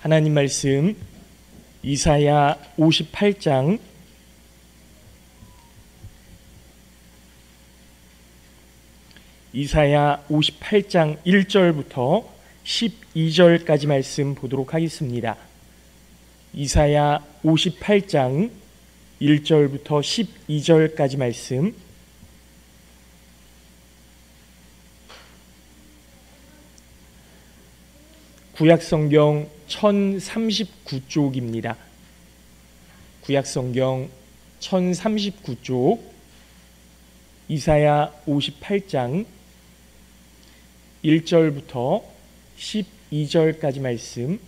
하나님 말씀 이사야 58장 1절부터 12절까지 말씀 보도록 하겠습니다. 이사야 58장 1절부터 12절까지 말씀. 구약성경 1039쪽입니다. 구약성경 1039쪽 이사야 58장 1절부터 12절까지 말씀.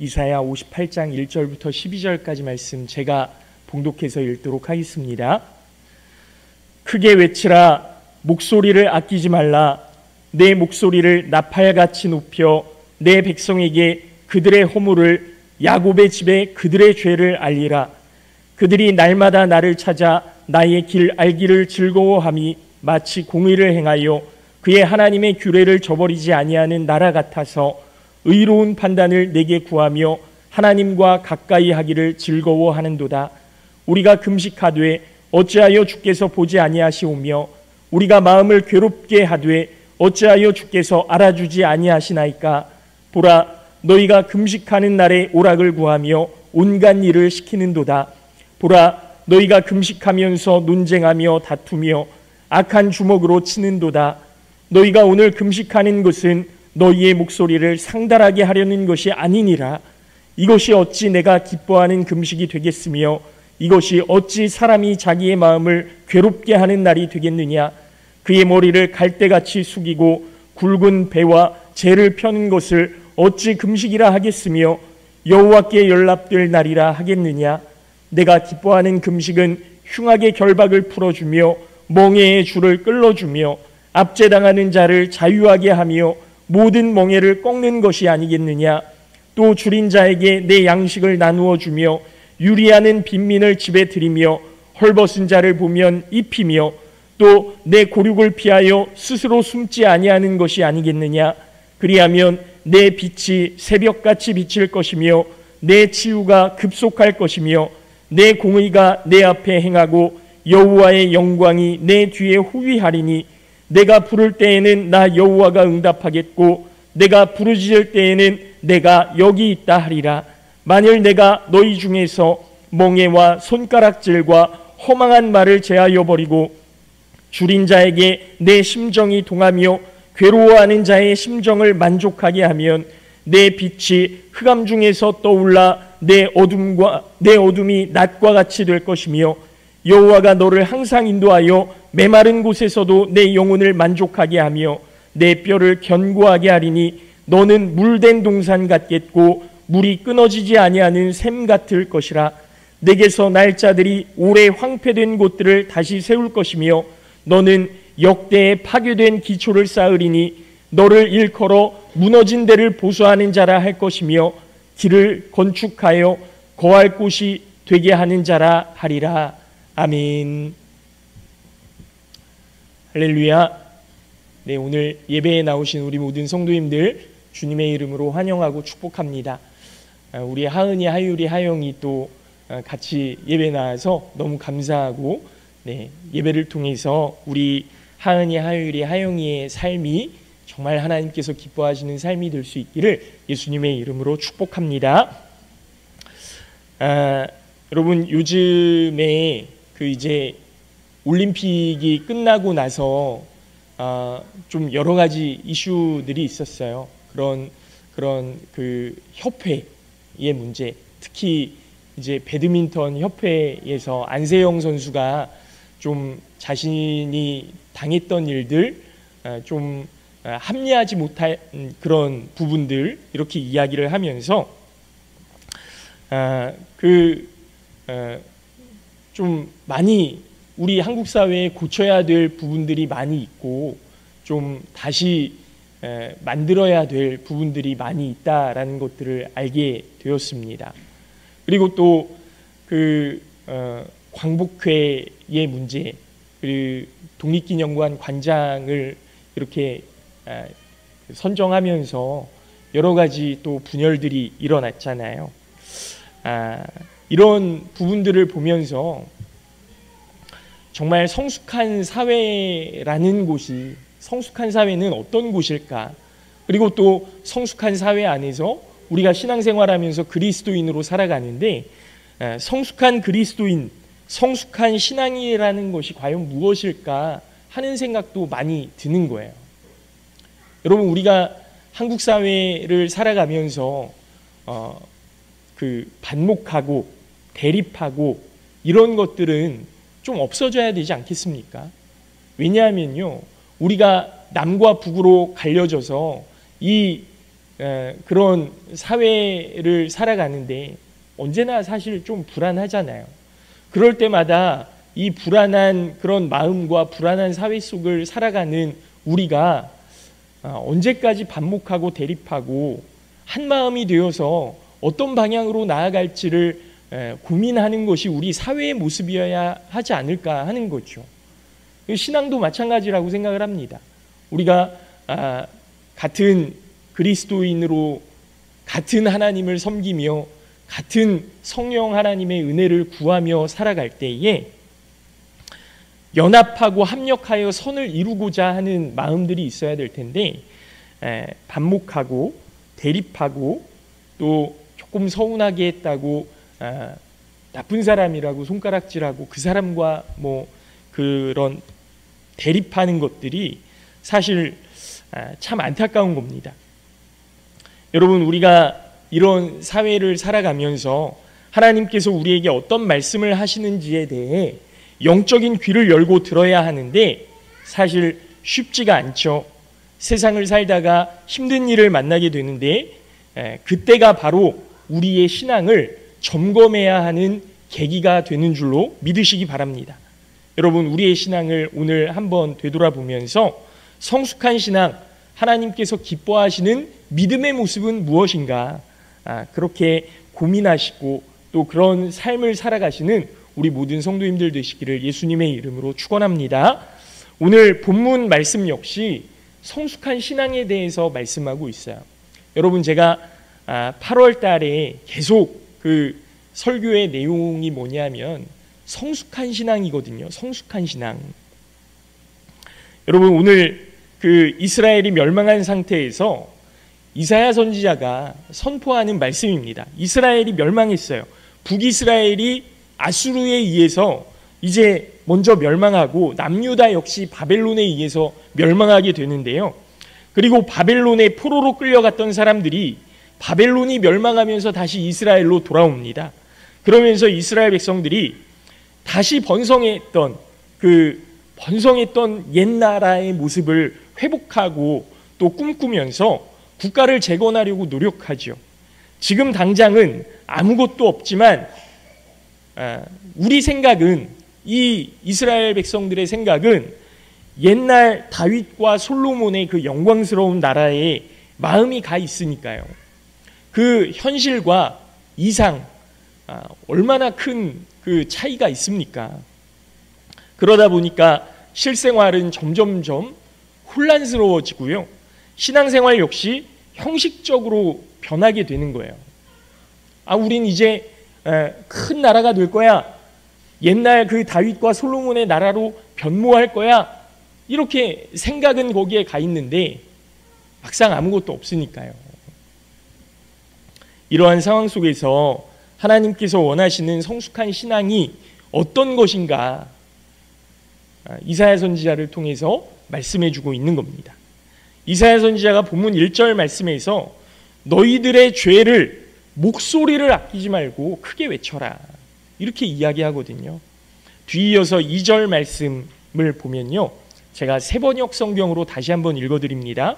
이사야 58장 1절부터 12절까지 말씀 제가 봉독해서 읽도록 하겠습니다. 크게 외치라. 목소리를 아끼지 말라. 내 목소리를 나팔같이 높여 내 백성에게 그들의 허물을, 야곱의 집에 그들의 죄를 알리라. 그들이 날마다 나를 찾아 나의 길 알기를 즐거워함이 마치 공의를 행하여 그의 하나님의 규례를 저버리지 아니하는 나라 같아서 의로운 판단을 내게 구하며 하나님과 가까이 하기를 즐거워하는도다. 우리가 금식하되 어찌하여 주께서 보지 아니하시오며 우리가 마음을 괴롭게 하되 어찌하여 주께서 알아주지 아니하시나이까. 보라, 너희가 금식하는 날에 오락을 구하며 온갖 일을 시키는도다. 보라, 너희가 금식하면서 논쟁하며 다투며 악한 주먹으로 치는도다. 너희가 오늘 금식하는 것은 너희의 목소리를 상달하게 하려는 것이 아니니라. 이것이 어찌 내가 기뻐하는 금식이 되겠으며 이것이 어찌 사람이 자기의 마음을 괴롭게 하는 날이 되겠느냐. 그의 머리를 갈대같이 숙이고 굵은 배와 재를 펴는 것을 어찌 금식이라 하겠으며 여호와께 연락될 날이라 하겠느냐. 내가 기뻐하는 금식은 흉악의 결박을 풀어주며 멍에의 줄을 끌어주며 압제당하는 자를 자유하게 하며 모든 멍에를 꺾는 것이 아니겠느냐. 또 줄인 자에게 내 양식을 나누어 주며 유리하는 빈민을 집에 들이며 헐벗은 자를 보면 입히며 또 내 고륙을 피하여 스스로 숨지 아니하는 것이 아니겠느냐. 그리하면 내 빛이 새벽같이 비칠 것이며 내 치유가 급속할 것이며 내 공의가 내 앞에 행하고 여호와의 영광이 내 뒤에 호위하리니 내가 부를 때에는 나 여호와가 응답하겠고 내가 부르짖을 때에는 내가 여기 있다 하리라. 만일 내가 너희 중에서 멍에와 손가락질과 허망한 말을 제하여 버리고 줄인 자에게 내 심정이 동하며 괴로워하는 자의 심정을 만족하게 하면 내 빛이 흑암 중에서 떠올라 내 어둠이 낮과 같이 될 것이며 여호와가 너를 항상 인도하여 메마른 곳에서도 내 영혼을 만족하게 하며 내 뼈를 견고하게 하리니 너는 물된 동산 같겠고 물이 끊어지지 아니하는 샘 같을 것이라. 내게서 날짜들이 오래 황폐된 곳들을 다시 세울 것이며 너는 역대에 파괴된 기초를 쌓으리니 너를 일컬어 무너진 데를 보수하는 자라 할 것이며 길을 건축하여 거할 곳이 되게 하는 자라 하리라. 아멘. 할렐루야. 네, 오늘 예배에 나오신 우리 모든 성도님들 주님의 이름으로 환영하고 축복합니다. 우리 하은이, 하율이, 하영이 또 같이 예배 나와서 너무 감사하고, 네, 예배를 통해서 우리 하은이, 하율이, 하영이의 삶이 정말 하나님께서 기뻐하시는 삶이 될 수 있기를 예수님의 이름으로 축복합니다. 여러분, 요즘에 이제 올림픽이 끝나고 나서 좀 여러 가지 이슈들이 있었어요. 그런 그 협회의 문제, 특히 이제 배드민턴 협회에서 안세영 선수가 좀 자신이 당했던 일들, 좀 합리하지 못한 그런 부분들 이렇게 이야기를 하면서 좀 많이 우리 한국 사회에 고쳐야 될 부분들이 많이 있고 좀 다시 만들어야 될 부분들이 많이 있다라는 것들을 알게 되었습니다. 그리고 또 광복회의 문제, 그 독립기념관 관장을 이렇게 선정하면서 여러 가지 또 분열들이 일어났잖아요. 이런 부분들을 보면서 정말 성숙한 사회라는 곳이, 성숙한 사회는 어떤 곳일까? 그리고 또 성숙한 사회 안에서 우리가 신앙생활하면서 그리스도인으로 살아가는데 성숙한 그리스도인, 성숙한 신앙이라는 것이 과연 무엇일까 하는 생각도 많이 드는 거예요. 여러분, 우리가 한국 사회를 살아가면서 반목하고 대립하고 이런 것들은 좀 없어져야 되지 않겠습니까? 왜냐하면요, 우리가 남과 북으로 갈려져서 그런 사회를 살아가는데 언제나 사실 좀 불안하잖아요. 그럴 때마다 이 불안한 그런 마음과 불안한 사회 속을 살아가는 우리가 언제까지 반목하고 대립하고 한 마음이 되어서 어떤 방향으로 나아갈지를 고민하는 것이 우리 사회의 모습이어야 하지 않을까 하는 거죠. 신앙도 마찬가지라고 생각을 합니다. 우리가 같은 그리스도인으로 같은 하나님을 섬기며 같은 성령 하나님의 은혜를 구하며 살아갈 때에 연합하고 합력하여 선을 이루고자 하는 마음들이 있어야 될 텐데 반목하고 대립하고 또 조금 서운하게 했다고 나쁜 사람이라고 손가락질하고 그 사람과 뭐 그런 대립하는 것들이 사실 참 안타까운 겁니다. 여러분, 우리가 이런 사회를 살아가면서 하나님께서 우리에게 어떤 말씀을 하시는지에 대해 영적인 귀를 열고 들어야 하는데 사실 쉽지가 않죠. 세상을 살다가 힘든 일을 만나게 되는데 그때가 바로 우리의 신앙을 점검해야 하는 계기가 되는 줄로 믿으시기 바랍니다. 여러분, 우리의 신앙을 오늘 한번 되돌아보면서 성숙한 신앙, 하나님께서 기뻐하시는 믿음의 모습은 무엇인가, 그렇게 고민하시고 또 그런 삶을 살아가시는 우리 모든 성도님들 되시기를 예수님의 이름으로 축원합니다. 오늘 본문 말씀 역시 성숙한 신앙에 대해서 말씀하고 있어요. 여러분, 제가 8월 달에 계속 그 설교의 내용이 뭐냐면 성숙한 신앙이거든요. 성숙한 신앙. 여러분, 오늘 그 이스라엘이 멸망한 상태에서 이사야 선지자가 선포하는 말씀입니다. 이스라엘이 멸망했어요. 북이스라엘이 아수르에 의해서 이제 먼저 멸망하고 남유다 역시 바벨론에 의해서 멸망하게 되는데요. 그리고 바벨론에 포로로 끌려갔던 사람들이 바벨론이 멸망하면서 다시 이스라엘로 돌아옵니다. 그러면서 이스라엘 백성들이 다시 번성했던 옛 나라의 모습을 회복하고 또 꿈꾸면서 국가를 재건하려고 노력하죠. 지금 당장은 아무것도 없지만 우리 생각은, 이 이스라엘 백성들의 생각은 옛날 다윗과 솔로몬의 그 영광스러운 나라에 마음이 가 있으니까요. 그 현실과 이상 얼마나 큰 그 차이가 있습니까? 그러다 보니까 실생활은 점점점 혼란스러워지고요. 신앙생활 역시 형식적으로 변하게 되는 거예요. 우린 이제 큰 나라가 될 거야. 옛날 그 다윗과 솔로몬의 나라로 변모할 거야. 이렇게 생각은 거기에 가 있는데 막상 아무것도 없으니까요. 이러한 상황 속에서 하나님께서 원하시는 성숙한 신앙이 어떤 것인가 이사야 선지자를 통해서 말씀해 주고 있는 겁니다. 이사야 선지자가 본문 1절 말씀에서 너희들의 죄를 목소리를 아끼지 말고 크게 외쳐라, 이렇게 이야기하거든요. 뒤이어서 2절 말씀을 보면요, 제가 새번역 성경으로 다시 한번 읽어드립니다.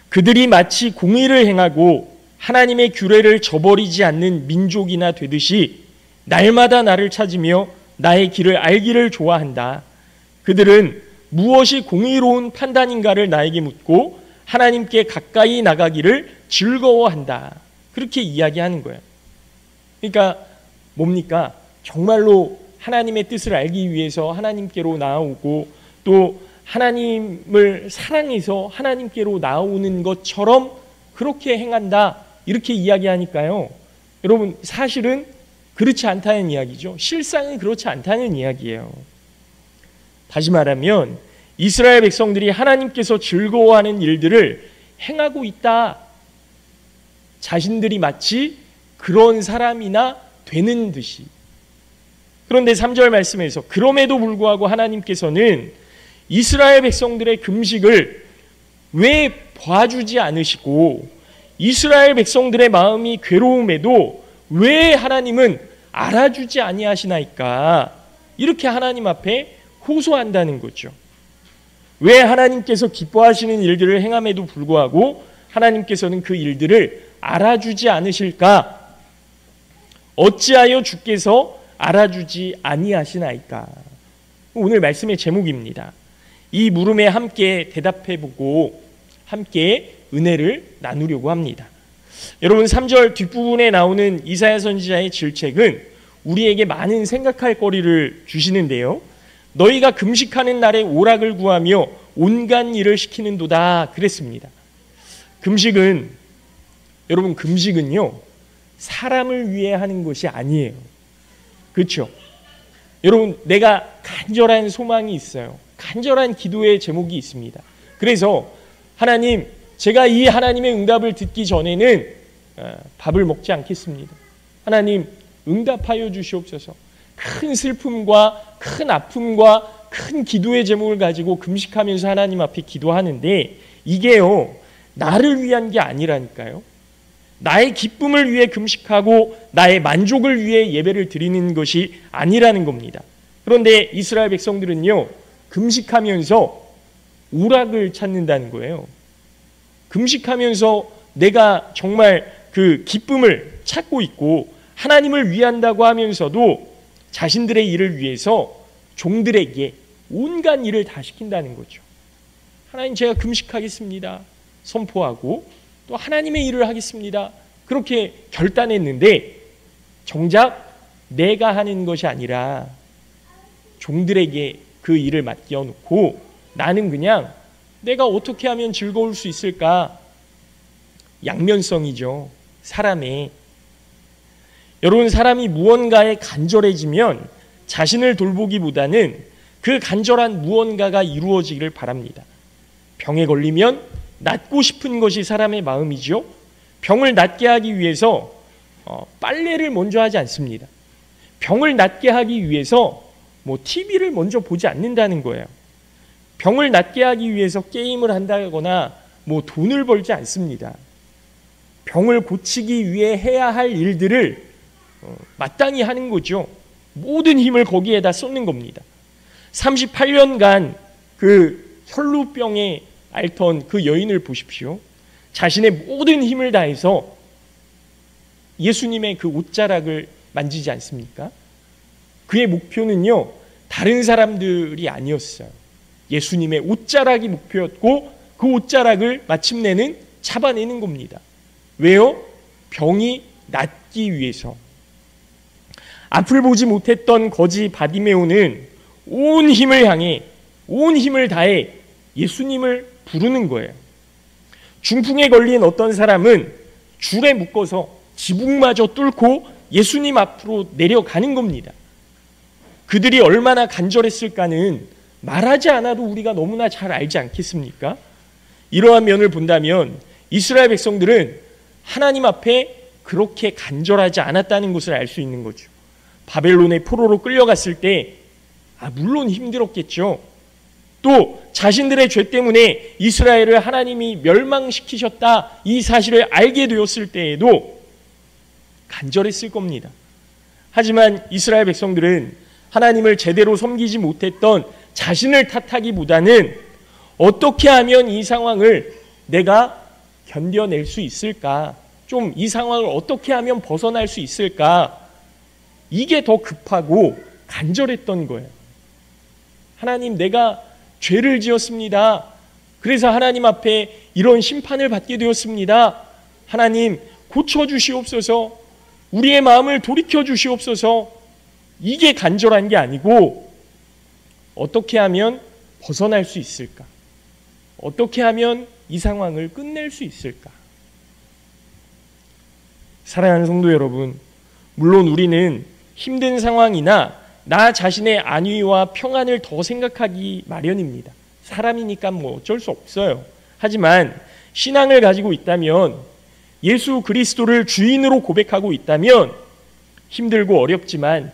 그들이 마치 공의를 행하고 하나님의 규례를 저버리지 않는 민족이나 되듯이 날마다 나를 찾으며 나의 길을 알기를 좋아한다. 그들은 무엇이 공의로운 판단인가를 나에게 묻고 하나님께 가까이 나가기를 즐거워한다. 그렇게 이야기하는 거예요. 그러니까 뭡니까? 정말로 하나님의 뜻을 알기 위해서 하나님께로 나아오고 또 하나님을 사랑해서 하나님께로 나아오는 것처럼 그렇게 행한다, 이렇게 이야기하니까요, 여러분 사실은 그렇지 않다는 이야기죠. 실상은 그렇지 않다는 이야기예요. 다시 말하면 이스라엘 백성들이 하나님께서 즐거워하는 일들을 행하고 있다, 자신들이 마치 그런 사람이나 되는 듯이. 그런데 3절 말씀에서 그럼에도 불구하고 하나님께서는 이스라엘 백성들의 금식을 왜 봐주지 않으시고 이스라엘 백성들의 마음이 괴로움에도 왜 하나님은 알아주지 아니하시나이까, 이렇게 하나님 앞에 호소한다는 거죠. 왜 하나님께서 기뻐하시는 일들을 행함에도 불구하고 하나님께서는 그 일들을 알아주지 않으실까? 어찌하여 주께서 알아주지 아니하시나이까? 오늘 말씀의 제목입니다. 이 물음에 함께 대답해보고 함께 은혜를 나누려고 합니다. 여러분 3절 뒷부분에 나오는 이사야 선지자의 질책은 우리에게 많은 생각할 거리를 주시는데요. 너희가 금식하는 날에 오락을 구하며 온갖 일을 시키는도다 그랬습니다. 여러분 금식은요, 사람을 위해 하는 것이 아니에요. 그렇죠? 여러분 내가 간절한 소망이 있어요. 간절한 기도의 제목이 있습니다. 그래서 하나님, 제가 이 하나님의 응답을 듣기 전에는 밥을 먹지 않겠습니다. 하나님 응답하여 주시옵소서. 큰 슬픔과 큰 아픔과 큰 기도의 제목을 가지고 금식하면서 하나님 앞에 기도하는데 이게요, 나를 위한 게 아니라니까요. 나의 기쁨을 위해 금식하고 나의 만족을 위해 예배를 드리는 것이 아니라는 겁니다. 그런데 이스라엘 백성들은요, 금식하면서 오락을 찾는다는 거예요. 금식하면서 내가 정말 그 기쁨을 찾고 있고 하나님을 위한다고 하면서도 자신들의 일을 위해서 종들에게 온갖 일을 다 시킨다는 거죠. 하나님, 제가 금식하겠습니다 선포하고 또 하나님의 일을 하겠습니다 그렇게 결단했는데 정작 내가 하는 것이 아니라 종들에게 그 일을 맡겨놓고 나는 그냥 내가 어떻게 하면 즐거울 수 있을까? 양면성이죠, 사람의. 여러분, 사람이 무언가에 간절해지면 자신을 돌보기보다는 그 간절한 무언가가 이루어지기를 바랍니다. 병에 걸리면 낫고 싶은 것이 사람의 마음이죠. 병을 낫게 하기 위해서 빨래를 먼저 하지 않습니다. 병을 낫게 하기 위해서 TV를 먼저 보지 않는다는 거예요. 병을 낫게 하기 위해서 게임을 한다거나 돈을 벌지 않습니다. 병을 고치기 위해 해야 할 일들을 마땅히 하는 거죠. 모든 힘을 거기에다 쏟는 겁니다. 38년간 그 혈루병에 앓던 그 여인을 보십시오. 자신의 모든 힘을 다해서 예수님의 그 옷자락을 만지지 않습니까? 그의 목표는요, 다른 사람들이 아니었어요. 예수님의 옷자락이 목표였고 그 옷자락을 마침내는 잡아내는 겁니다. 왜요? 병이 낫기 위해서. 앞을 보지 못했던 거지 바디메오는 온 힘을 향해 온 힘을 다해 예수님을 부르는 거예요. 중풍에 걸린 어떤 사람은 줄에 묶어서 지붕마저 뚫고 예수님 앞으로 내려가는 겁니다. 그들이 얼마나 간절했을까는 말하지 않아도 우리가 너무나 잘 알지 않겠습니까? 이러한 면을 본다면 이스라엘 백성들은 하나님 앞에 그렇게 간절하지 않았다는 것을 알 수 있는 거죠. 바벨론의 포로로 끌려갔을 때 물론 힘들었겠죠. 또 자신들의 죄 때문에 이스라엘을 하나님이 멸망시키셨다 이 사실을 알게 되었을 때에도 간절했을 겁니다. 하지만 이스라엘 백성들은 하나님을 제대로 섬기지 못했던 자신을 탓하기보다는 어떻게 하면 이 상황을 내가 견뎌낼 수 있을까? 좀 이 상황을 어떻게 하면 벗어날 수 있을까? 이게 더 급하고 간절했던 거예요. 하나님, 내가 죄를 지었습니다. 그래서 하나님 앞에 이런 심판을 받게 되었습니다. 하나님, 고쳐주시옵소서. 우리의 마음을 돌이켜 주시옵소서. 이게 간절한 게 아니고 어떻게 하면 벗어날 수 있을까? 어떻게 하면 이 상황을 끝낼 수 있을까? 사랑하는 성도 여러분, 물론 우리는 힘든 상황이나 나 자신의 안위와 평안을 더 생각하기 마련입니다. 사람이니까 뭐 어쩔 수 없어요. 하지만 신앙을 가지고 있다면, 예수 그리스도를 주인으로 고백하고 있다면 힘들고 어렵지만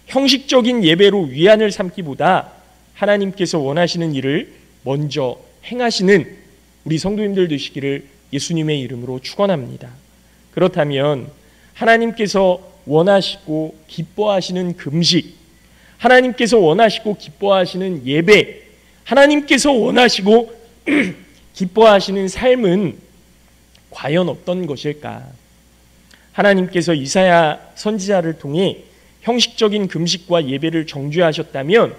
형식적인 예배로 위안을 삼기보다 하나님께서 원하시는 일을 먼저 행하시는 우리 성도님들 되시기를 예수님의 이름으로 축원합니다. 그렇다면 하나님께서 원하시고 기뻐하시는 금식, 하나님께서 원하시고 기뻐하시는 예배, 하나님께서 원하시고 기뻐하시는 삶은 과연 어떤 것일까? 하나님께서 이사야 선지자를 통해 형식적인 금식과 예배를 정죄하셨다면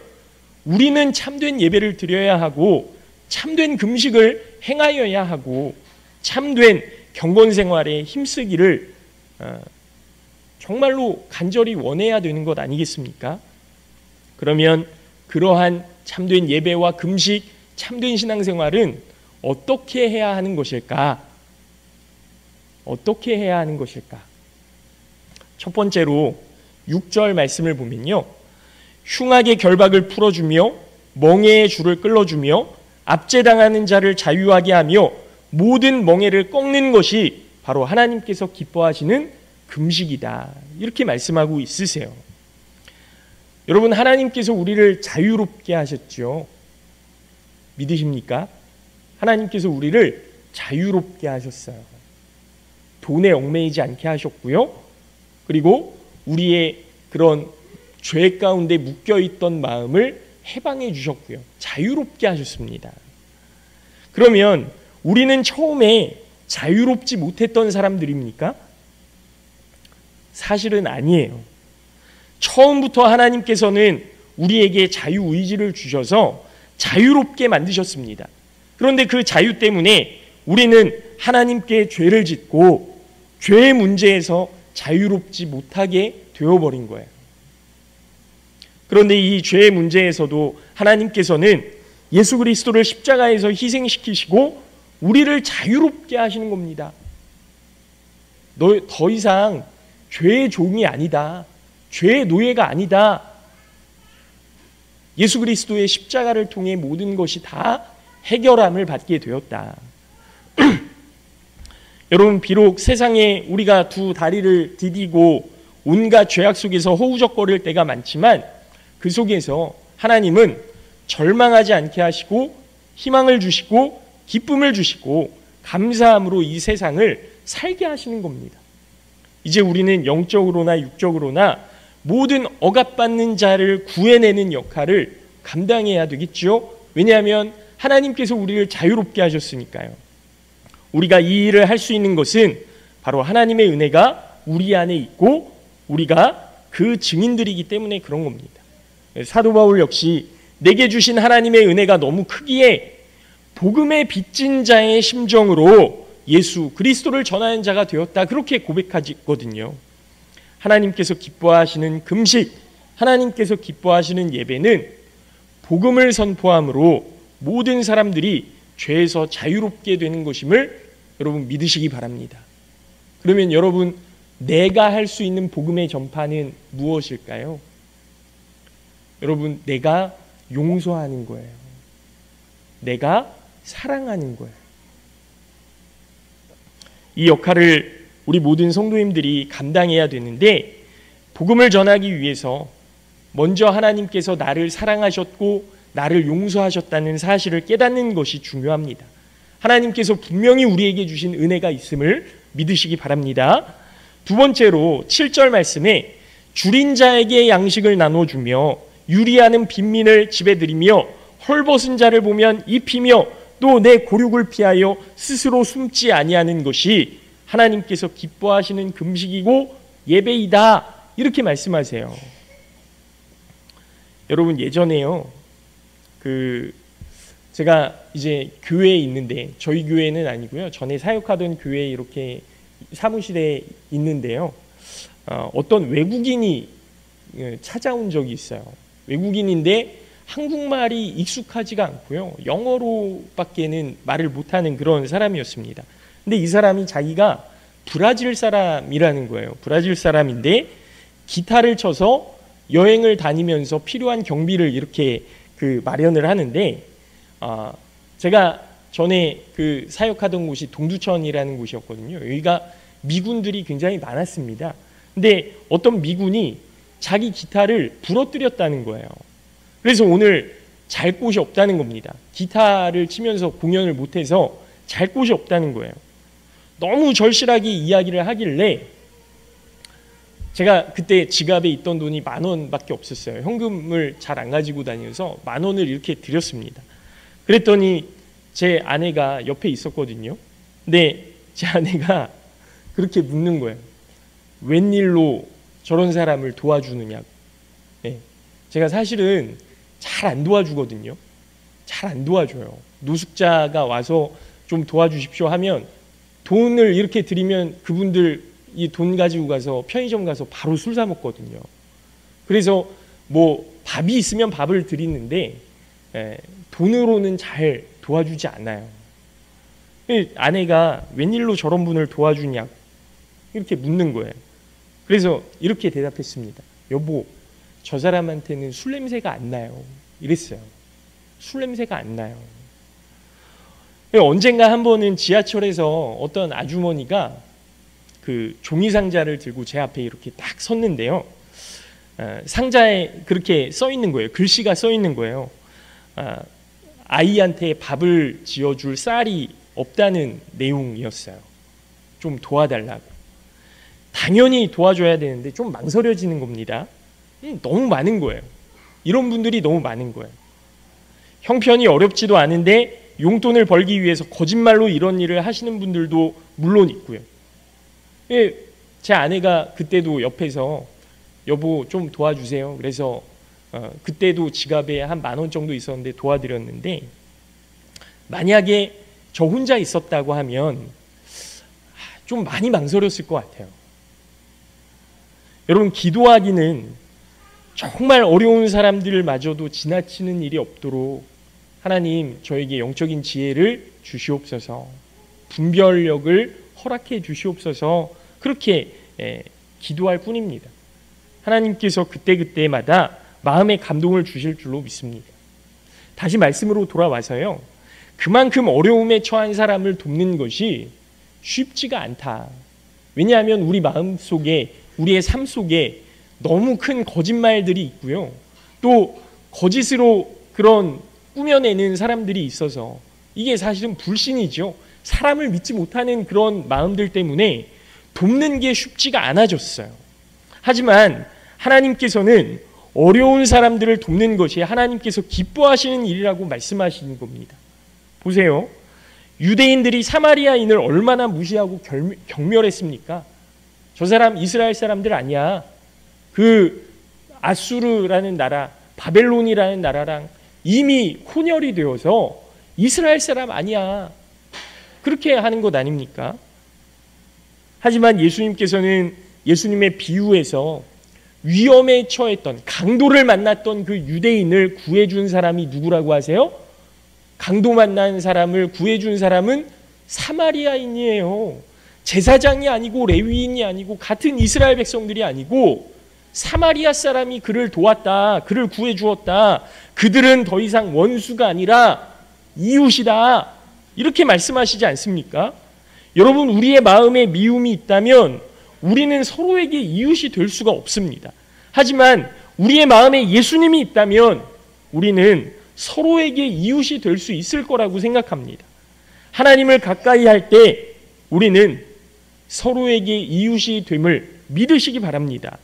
우리는 참된 예배를 드려야 하고 참된 금식을 행하여야 하고 참된 경건생활에 힘쓰기를 정말로 간절히 원해야 되는 것 아니겠습니까? 그러면 그러한 참된 예배와 금식, 참된 신앙생활은 어떻게 해야 하는 것일까? 어떻게 해야 하는 것일까? 첫 번째로 6절 말씀을 보면요, 흉악의 결박을 풀어주며 멍에의 줄을 끌어주며 압제당하는 자를 자유하게 하며 모든 멍에를 꺾는 것이 바로 하나님께서 기뻐하시는 금식이다, 이렇게 말씀하고 있으세요. 여러분, 하나님께서 우리를 자유롭게 하셨죠. 믿으십니까? 하나님께서 우리를 자유롭게 하셨어요. 돈에 얽매이지 않게 하셨고요. 그리고 우리의 그런 죄 가운데 묶여있던 마음을 해방해 주셨고요. 자유롭게 하셨습니다. 그러면 우리는 처음에 자유롭지 못했던 사람들입니까? 사실은 아니에요. 처음부터 하나님께서는 우리에게 자유의지를 주셔서 자유롭게 만드셨습니다. 그런데 그 자유 때문에 우리는 하나님께 죄를 짓고 죄의 문제에서 자유롭지 못하게 되어버린 거예요. 그런데 이 죄의 문제에서도 하나님께서는 예수 그리스도를 십자가에서 희생시키시고 우리를 자유롭게 하시는 겁니다. 너 더 이상 죄의 종이 아니다. 죄의 노예가 아니다. 예수 그리스도의 십자가를 통해 모든 것이 다 해결함을 받게 되었다. 여러분, 비록 세상에 우리가 두 다리를 디디고 온갖 죄악 속에서 허우적거릴 때가 많지만 그 속에서 하나님은 절망하지 않게 하시고 희망을 주시고 기쁨을 주시고 감사함으로 이 세상을 살게 하시는 겁니다. 이제 우리는 영적으로나 육적으로나 모든 억압받는 자를 구해내는 역할을 감당해야 되겠죠. 왜냐하면 하나님께서 우리를 자유롭게 하셨으니까요. 우리가 이 일을 할 수 있는 것은 바로 하나님의 은혜가 우리 안에 있고 우리가 그 증인들이기 때문에 그런 겁니다. 사도 바울 역시 내게 주신 하나님의 은혜가 너무 크기에 복음에 빚진 자의 심정으로 예수 그리스도를 전하는 자가 되었다, 그렇게 고백하거든요. 하나님께서 기뻐하시는 금식, 하나님께서 기뻐하시는 예배는 복음을 선포함으로 모든 사람들이 죄에서 자유롭게 되는 것임을 여러분 믿으시기 바랍니다. 그러면 여러분, 내가 할 수 있는 복음의 전파는 무엇일까요? 여러분, 내가 용서하는 거예요. 내가 사랑하는 거예요. 이 역할을 우리 모든 성도님들이 감당해야 되는데, 복음을 전하기 위해서 먼저 하나님께서 나를 사랑하셨고 나를 용서하셨다는 사실을 깨닫는 것이 중요합니다. 하나님께서 분명히 우리에게 주신 은혜가 있음을 믿으시기 바랍니다. 두 번째로 7절 말씀에 줄인 자에게 양식을 나눠주며 유리하는 빈민을 집에 들이며 헐벗은 자를 보면 입히며 또 내 고륙을 피하여 스스로 숨지 아니하는 것이 하나님께서 기뻐하시는 금식이고 예배이다, 이렇게 말씀하세요. 여러분, 예전에요, 제가 이제 교회에 있는데, 저희 교회는 아니고요, 전에 사역하던 교회에 이렇게 사무실에 있는데요, 어떤 외국인이 찾아온 적이 있어요. 외국인인데 한국말이 익숙하지가 않고요. 영어로밖에는 말을 못하는 그런 사람이었습니다. 근데 이 사람이 자기가 브라질 사람이라는 거예요. 브라질 사람인데 기타를 쳐서 여행을 다니면서 필요한 경비를 이렇게 마련을 하는데, 제가 전에 사역하던 곳이 동두천이라는 곳이었거든요. 여기가 미군들이 굉장히 많았습니다. 근데 어떤 미군이 자기 기타를 부러뜨렸다는 거예요. 그래서 오늘 잘 곳이 없다는 겁니다. 기타를 치면서 공연을 못해서 잘 곳이 없다는 거예요. 너무 절실하게 이야기를 하길래 제가 그때 지갑에 있던 돈이 10,000원밖에 없었어요. 현금을 잘 안 가지고 다녀서 10,000원을 이렇게 드렸습니다. 그랬더니 제 아내가 옆에 있었거든요. 근데 제 아내가 그렇게 묻는 거예요. 웬일로 저런 사람을 도와주느냐고. 네. 제가 사실은 잘 안 도와주거든요. 잘 안 도와줘요. 노숙자가 와서 좀 도와주십시오 하면 돈을 이렇게 드리면 그분들 이 돈 가지고 가서 편의점 가서 바로 술 사 먹거든요. 그래서 뭐 밥이 있으면 밥을 드리는데 돈으로는 잘 도와주지 않아요. 아내가 웬일로 저런 분을 도와주냐 이렇게 묻는 거예요. 그래서 이렇게 대답했습니다. 여보, 저 사람한테는 술 냄새가 안 나요. 이랬어요. 술 냄새가 안 나요. 언젠가 한 번은 지하철에서 어떤 아주머니가 종이 상자를 들고 제 앞에 이렇게 딱 섰는데요. 상자에 그렇게 써 있는 거예요. 글씨가 써 있는 거예요. 아이한테 밥을 지어줄 쌀이 없다는 내용이었어요. 좀 도와달라고. 당연히 도와줘야 되는데 좀 망설여지는 겁니다. 너무 많은 거예요. 이런 분들이 너무 많은 거예요. 형편이 어렵지도 않은데 용돈을 벌기 위해서 거짓말로 이런 일을 하시는 분들도 물론 있고요. 제 아내가 그때도 옆에서 여보 좀 도와주세요. 그래서 그때도 지갑에 한 10,000원 정도 있었는데 도와드렸는데, 만약에 저 혼자 있었다고 하면 좀 많이 망설였을 것 같아요. 여러분, 기도하기는 정말 어려운 사람들마저도 지나치는 일이 없도록 하나님 저에게 영적인 지혜를 주시옵소서, 분별력을 허락해 주시옵소서, 그렇게 기도할 뿐입니다. 하나님께서 그때그때마다 마음의 감동을 주실 줄로 믿습니다. 다시 말씀으로 돌아와서요, 그만큼 어려움에 처한 사람을 돕는 것이 쉽지가 않다. 왜냐하면 우리 마음속에, 우리의 삶 속에 너무 큰 거짓말들이 있고요, 또 거짓으로 그런 꾸며내는 사람들이 있어서 이게 사실은 불신이죠. 사람을 믿지 못하는 그런 마음들 때문에 돕는 게 쉽지가 않아졌어요. 하지만 하나님께서는 어려운 사람들을 돕는 것이 하나님께서 기뻐하시는 일이라고 말씀하시는 겁니다. 보세요. 유대인들이 사마리아인을 얼마나 무시하고 경멸했습니까? 저 사람 이스라엘 사람들 아니야. 아수르라는 나라, 바벨론이라는 나라랑 이미 혼혈이 되어서 이스라엘 사람 아니야. 그렇게 하는 것 아닙니까? 하지만 예수님께서는 예수님의 비유에서 위험에 처했던, 강도를 만났던 그 유대인을 구해준 사람이 누구라고 하세요? 강도 만난 사람을 구해준 사람은 사마리아인이에요. 제사장이 아니고 레위인이 아니고 같은 이스라엘 백성들이 아니고 사마리아 사람이 그를 도왔다, 그를 구해주었다. 그들은 더 이상 원수가 아니라 이웃이다. 이렇게 말씀하시지 않습니까? 여러분, 우리의 마음에 미움이 있다면 우리는 서로에게 이웃이 될 수가 없습니다. 하지만 우리의 마음에 예수님이 있다면 우리는 서로에게 이웃이 될 수 있을 거라고 생각합니다. 하나님을 가까이 할 때 우리는 서로에게 이웃이 됨을 믿으시기 바랍니다.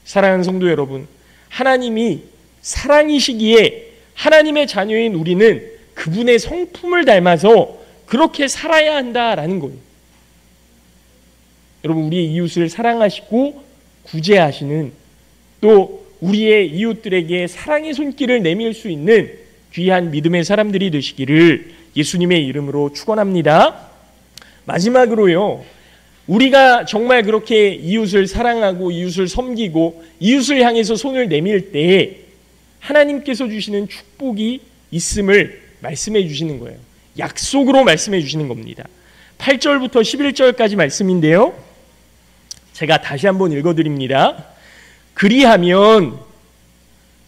사랑하는 성도 여러분, 하나님이 사랑이시기에 하나님의 자녀인 우리는 그분의 성품을 닮아서 그렇게 살아야 한다라는 거예요. 여러분, 우리의 이웃을 사랑하시고 구제하시는, 또 우리의 이웃들에게 사랑의 손길을 내밀 수 있는 귀한 믿음의 사람들이 되시기를 예수님의 이름으로 축원합니다. 마지막으로요, 우리가 정말 그렇게 이웃을 사랑하고 이웃을 섬기고 이웃을 향해서 손을 내밀 때 하나님께서 주시는 축복이 있음을 말씀해 주시는 거예요. 약속으로 말씀해 주시는 겁니다. 8절부터 11절까지 말씀인데요. 제가 다시 한번 읽어드립니다. 그리하면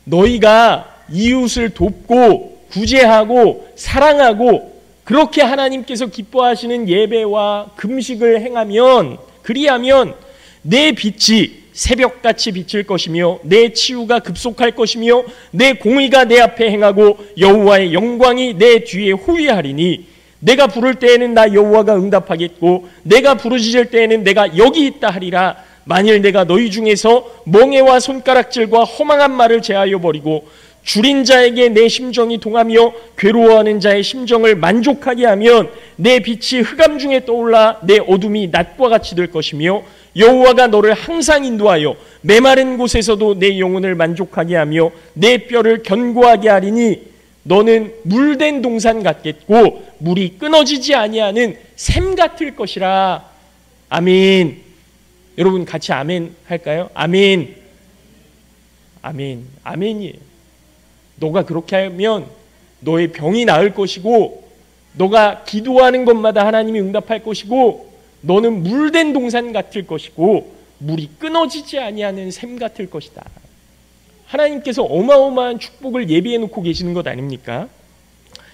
너희가 이웃을 돕고 구제하고 사랑하고 그렇게 하나님께서 기뻐하시는 예배와 금식을 행하면, 그리하면 내 빛이 새벽같이 비칠 것이며 내 치유가 급속할 것이며 내 공의가 내 앞에 행하고 여호와의 영광이 내 뒤에 호위하리니 내가 부를 때에는 나 여호와가 응답하겠고 내가 부르짖을 때에는 내가 여기 있다 하리라. 만일 내가 너희 중에서 멍에와 손가락질과 허망한 말을 제하여 버리고 줄인 자에게 내 심정이 동하며 괴로워하는 자의 심정을 만족하게 하면 내 빛이 흑암 중에 떠올라 내 어둠이 낮과 같이 될 것이며 여호와가 너를 항상 인도하여 메마른 곳에서도 내 영혼을 만족하게 하며 내 뼈를 견고하게 하리니 너는 물된 동산 같겠고 물이 끊어지지 아니하는 샘 같을 것이라. 아멘. 여러분 같이 아멘 할까요? 아멘. 아멘. 아멘이에요. 너가 그렇게 하면 너의 병이 나을 것이고 너가 기도하는 것마다 하나님이 응답할 것이고 너는 물된 동산 같을 것이고 물이 끊어지지 아니하는 샘 같을 것이다. 하나님께서 어마어마한 축복을 예비해 놓고 계시는 것 아닙니까?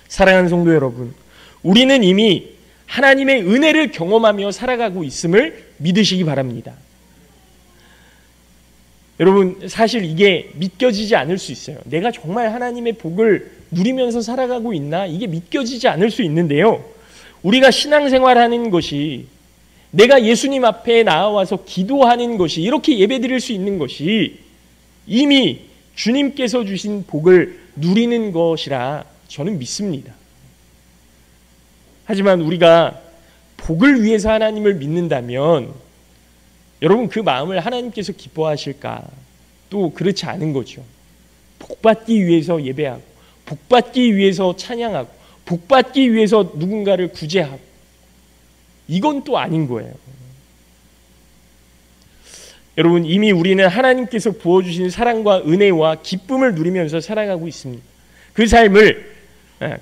사랑하는 성도 여러분, 우리는 이미 하나님의 은혜를 경험하며 살아가고 있음을 믿으시기 바랍니다. 여러분 사실 이게 믿겨지지 않을 수 있어요. 내가 정말 하나님의 복을 누리면서 살아가고 있나? 이게 믿겨지지 않을 수 있는데요. 우리가 신앙생활하는 것이 내가 예수님 앞에 나와서 기도하는 것이 이렇게 예배드릴 수 있는 것이 이미 주님께서 주신 복을 누리는 것이라 저는 믿습니다. 하지만 우리가 복을 위해서 하나님을 믿는다면 여러분 그 마음을 하나님께서 기뻐하실까? 또 그렇지 않은 거죠. 복받기 위해서 예배하고 복받기 위해서 찬양하고 복받기 위해서 누군가를 구제하고 이건 또 아닌 거예요. 여러분 이미 우리는 하나님께서 부어주신 사랑과 은혜와 기쁨을 누리면서 살아가고 있습니다. 그 삶을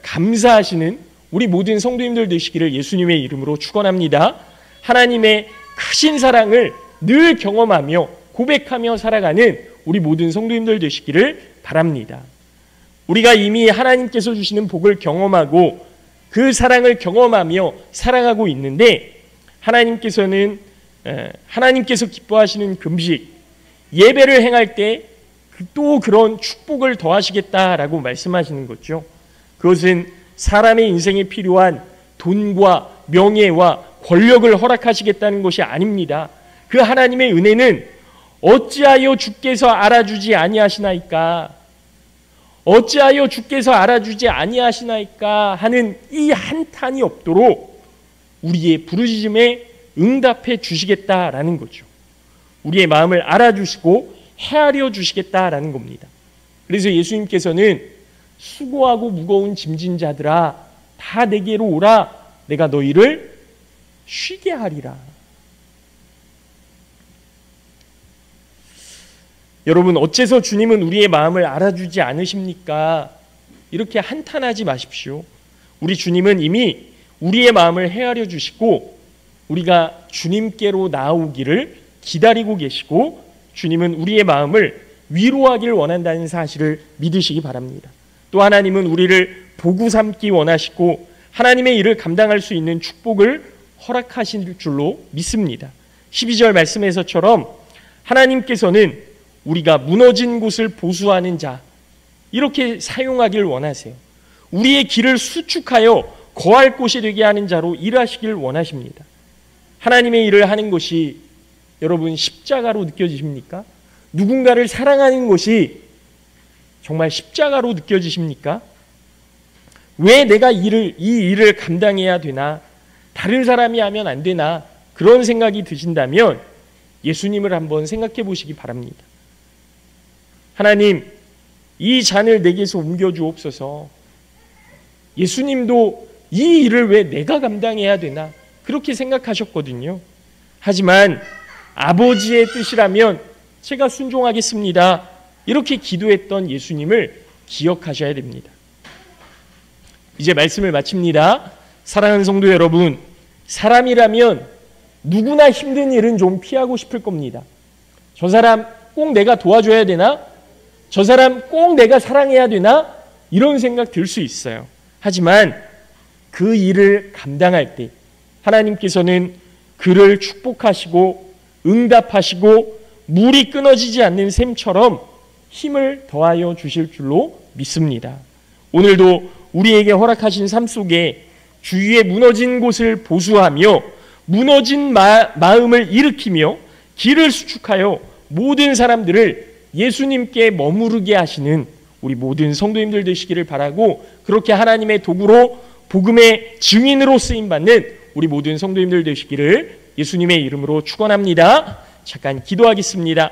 감사하시는 우리 모든 성도님들 되시기를 예수님의 이름으로 축원합니다. 하나님의 크신 사랑을 늘 경험하며 고백하며 살아가는 우리 모든 성도님들 되시기를 바랍니다. 우리가 이미 하나님께서 주시는 복을 경험하고 그 사랑을 경험하며 살아가고 있는데 하나님께서 기뻐하시는 금식, 예배를 행할 때 또 그런 축복을 더하시겠다라고 말씀하시는 거죠. 그것은 사람의 인생에 필요한 돈과 명예와 권력을 허락하시겠다는 것이 아닙니다. 그 하나님의 은혜는 어찌하여 주께서 알아주지 아니하시나이까? 어찌하여 주께서 알아주지 아니하시나이까? 하는 이 한탄이 없도록 우리의 부르짖음에 응답해 주시겠다라는 거죠. 우리의 마음을 알아주시고 헤아려 주시겠다라는 겁니다. 그래서 예수님께서는 수고하고 무거운 짐진 자들아 다 내게로 오라 내가 너희를 쉬게 하리라. 여러분 어째서 주님은 우리의 마음을 알아주지 않으십니까? 이렇게 한탄하지 마십시오. 우리 주님은 이미 우리의 마음을 헤아려 주시고 우리가 주님께로 나아오기를 기다리고 계시고 주님은 우리의 마음을 위로하길 원한다는 사실을 믿으시기 바랍니다. 또 하나님은 우리를 보고 삼기 원하시고 하나님의 일을 감당할 수 있는 축복을 허락하신 줄로 믿습니다. 12절 말씀에서처럼 하나님께서는 우리가 무너진 곳을 보수하는 자 이렇게 사용하길 원하세요. 우리의 길을 수축하여 거할 곳이 되게 하는 자로 일하시길 원하십니다. 하나님의 일을 하는 것이 여러분 십자가로 느껴지십니까? 누군가를 사랑하는 것이 정말 십자가로 느껴지십니까? 왜 내가 이 일을 감당해야 되나? 다른 사람이 하면 안 되나? 그런 생각이 드신다면 예수님을 한번 생각해 보시기 바랍니다. 하나님, 이 잔을 내게서 옮겨주옵소서. 예수님도 이 일을 왜 내가 감당해야 되나? 그렇게 생각하셨거든요. 하지만 아버지의 뜻이라면 제가 순종하겠습니다. 이렇게 기도했던 예수님을 기억하셔야 됩니다. 이제 말씀을 마칩니다. 사랑하는 성도 여러분, 사람이라면 누구나 힘든 일은 좀 피하고 싶을 겁니다. 저 사람 꼭 내가 도와줘야 되나? 저 사람 꼭 내가 사랑해야 되나? 이런 생각 들 수 있어요. 하지만 그 일을 감당할 때 하나님께서는 그를 축복하시고 응답하시고 물이 끊어지지 않는 샘처럼 힘을 더하여 주실 줄로 믿습니다. 오늘도 우리에게 허락하신 삶 속에 주위에 무너진 곳을 보수하며 무너진 마음을 일으키며 길을 수축하여 모든 사람들을 예수님께 머무르게 하시는 우리 모든 성도님들 되시기를 바라고, 그렇게 하나님의 도구로 복음의 증인으로 쓰임받는 우리 모든 성도님들 되시기를 예수님의 이름으로 축원합니다. 잠깐 기도하겠습니다.